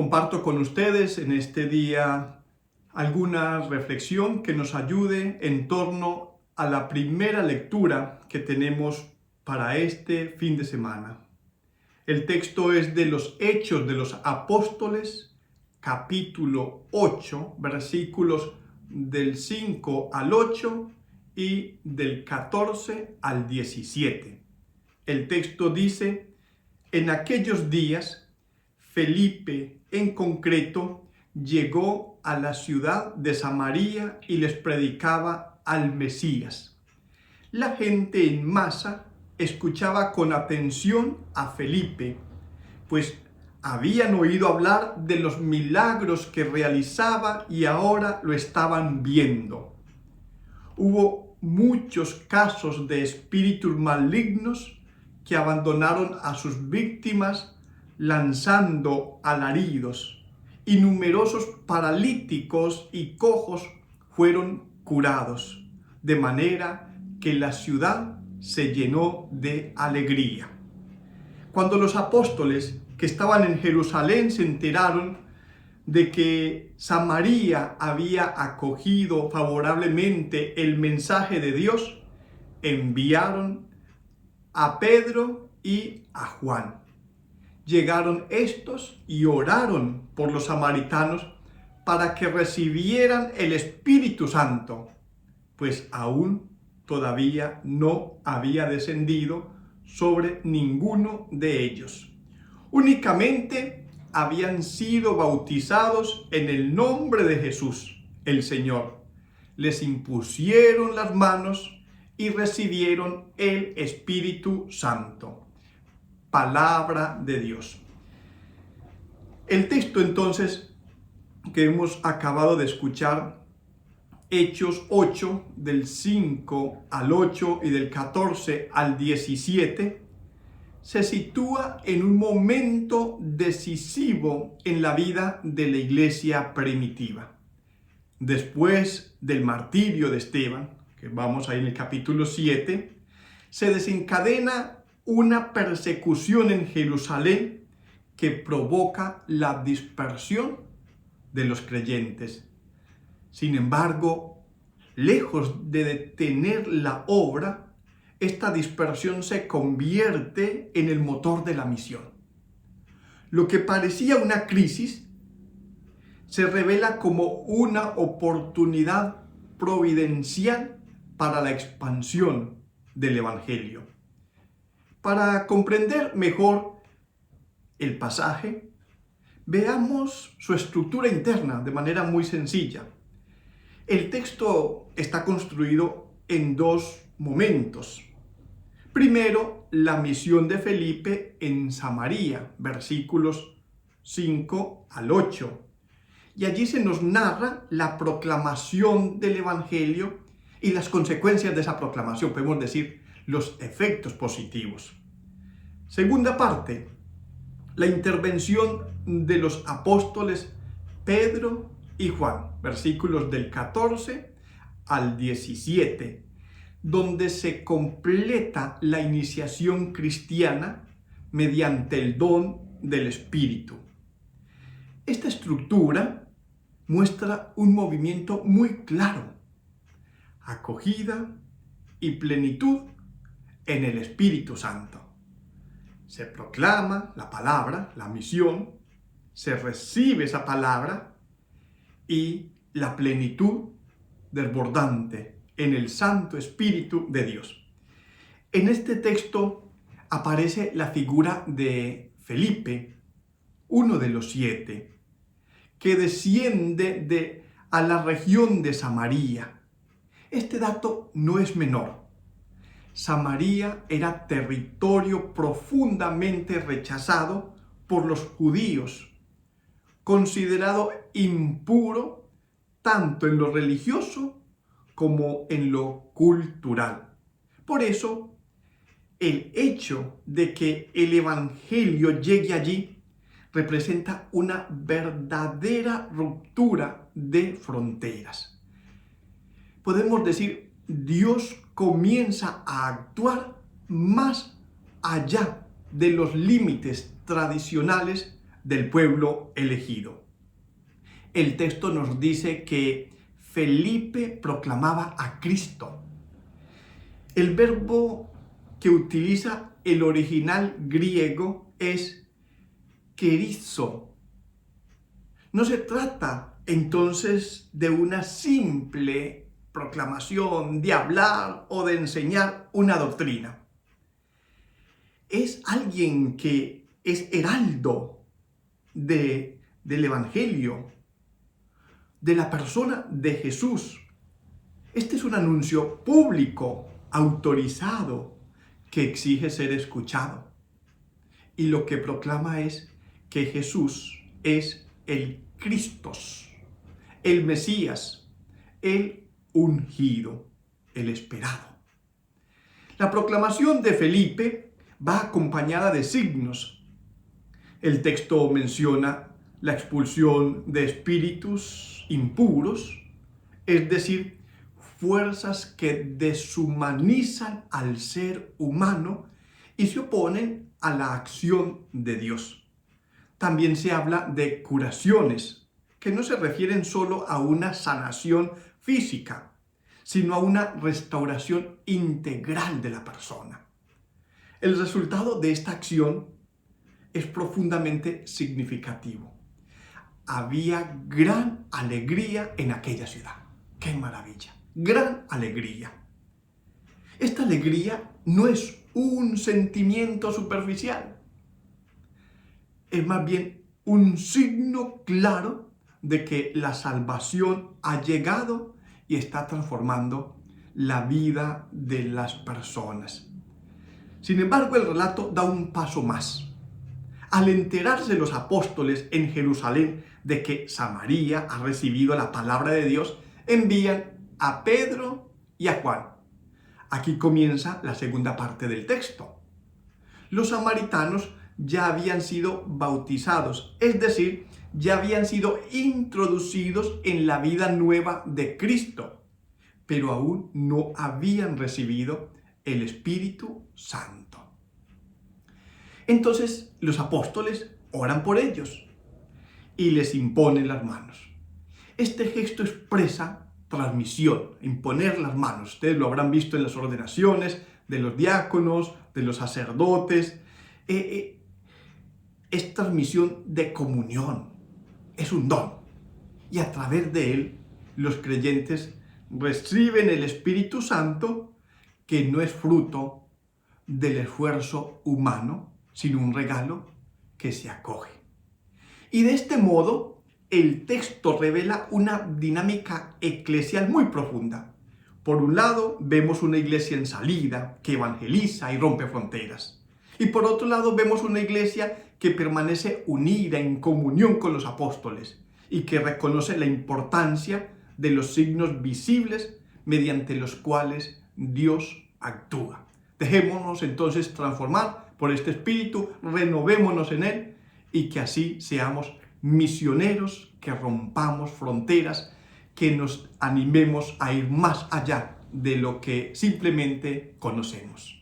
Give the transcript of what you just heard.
Comparto con ustedes en este día alguna reflexión que nos ayude en torno a la primera lectura que tenemos para este fin de semana. El texto es de los Hechos de los Apóstoles, capítulo 8, versículos del 5 al 8 y del 14 al 17. El texto dice: en aquellos días, Felipe en concreto llegó a la ciudad de Samaria y les predicaba al Mesías. La gente en masa escuchaba con atención a Felipe, pues habían oído hablar de los milagros que realizaba y ahora lo estaban viendo. Hubo muchos casos de espíritus malignos que abandonaron a sus víctimas lanzando alaridos, y numerosos paralíticos y cojos fueron curados, de manera que la ciudad se llenó de alegría. Cuando los apóstoles que estaban en Jerusalén se enteraron de que Samaria había acogido favorablemente el mensaje de Dios, enviaron a Pedro y a Juan. Llegaron estos y oraron por los samaritanos para que recibieran el Espíritu Santo, pues aún todavía no había descendido sobre ninguno de ellos. Únicamente habían sido bautizados en el nombre de Jesús, el Señor. Les impusieron las manos y recibieron el Espíritu Santo. Palabra de Dios. El texto entonces que hemos acabado de escuchar, Hechos 8, del 5 al 8 y del 14 al 17, se sitúa en un momento decisivo en la vida de la iglesia primitiva. Después del martirio de Esteban, que vamos ahí en el capítulo 7, se desencadena una persecución en Jerusalén que provoca la dispersión de los creyentes. Sin embargo, lejos de detener la obra, esta dispersión se convierte en el motor de la misión. Lo que parecía una crisis se revela como una oportunidad providencial para la expansión del Evangelio. Para comprender mejor el pasaje, veamos su estructura interna de manera muy sencilla. El texto está construido en dos momentos. Primero, la misión de Felipe en Samaria, versículos 5 al 8. Y allí se nos narra la proclamación del Evangelio y las consecuencias de esa proclamación, podemos decir, los efectos positivos. Segunda parte, la intervención de los apóstoles Pedro y Juan, versículos del 14 al 17, donde se completa la iniciación cristiana mediante el don del Espíritu. Esta estructura muestra un movimiento muy claro: acogida y plenitud en el Espíritu Santo. Se proclama la palabra, la misión, se recibe esa palabra y la plenitud desbordante en el Santo Espíritu de Dios. En este texto aparece la figura de Felipe, uno de los 7, que desciende a la región de Samaria. Este dato no es menor. Samaria era territorio profundamente rechazado por los judíos, considerado impuro tanto en lo religioso como en lo cultural. Por eso, el hecho de que el Evangelio llegue allí representa una verdadera ruptura de fronteras. Podemos decir, Dios comienza a actuar más allá de los límites tradicionales del pueblo elegido. El texto nos dice que Felipe proclamaba a Cristo. El verbo que utiliza el original griego es kerizo. No se trata entonces de una simple proclamación, de hablar o de enseñar una doctrina. Es alguien que es heraldo del Evangelio, de la persona de Jesús. Este es un anuncio público, autorizado, que exige ser escuchado. Y lo que proclama es que Jesús es el Cristos, el Mesías, el ungido, el esperado. La proclamación de Felipe va acompañada de signos. El texto menciona la expulsión de espíritus impuros, es decir, fuerzas que deshumanizan al ser humano y se oponen a la acción de Dios. También se habla de curaciones, que no se refieren solo a una sanación física, sino a una restauración integral de la persona. El resultado de esta acción es profundamente significativo. Había gran alegría en aquella ciudad. ¡Qué maravilla! Gran alegría. Esta alegría no es un sentimiento superficial. Es más bien un signo claro de que la salvación ha llegado y está transformando la vida de las personas. Sin embargo, el relato da un paso más. Al enterarse los apóstoles en Jerusalén de que Samaria ha recibido la palabra de Dios, envían a Pedro y a Juan. Aquí comienza la segunda parte del texto. Los samaritanos ya habían sido bautizados, es decir, ya habían sido introducidos en la vida nueva de Cristo, pero aún no habían recibido el Espíritu Santo. Entonces los apóstoles oran por ellos y les imponen las manos. Este gesto expresa transmisión, imponer las manos. Ustedes lo habrán visto en las ordenaciones de los diáconos, de los sacerdotes. Es transmisión de comunión, es un don. Y a través de él, los creyentes reciben el Espíritu Santo, que no es fruto del esfuerzo humano, sino un regalo que se acoge. Y de este modo, el texto revela una dinámica eclesial muy profunda. Por un lado, vemos una iglesia en salida, que evangeliza y rompe fronteras. Y por otro lado, vemos una iglesia que permanece unida en comunión con los apóstoles y que reconoce la importancia de los signos visibles mediante los cuales Dios actúa. Dejémonos entonces transformar por este Espíritu, renovémonos en él y que así seamos misioneros, que rompamos fronteras, que nos animemos a ir más allá de lo que simplemente conocemos.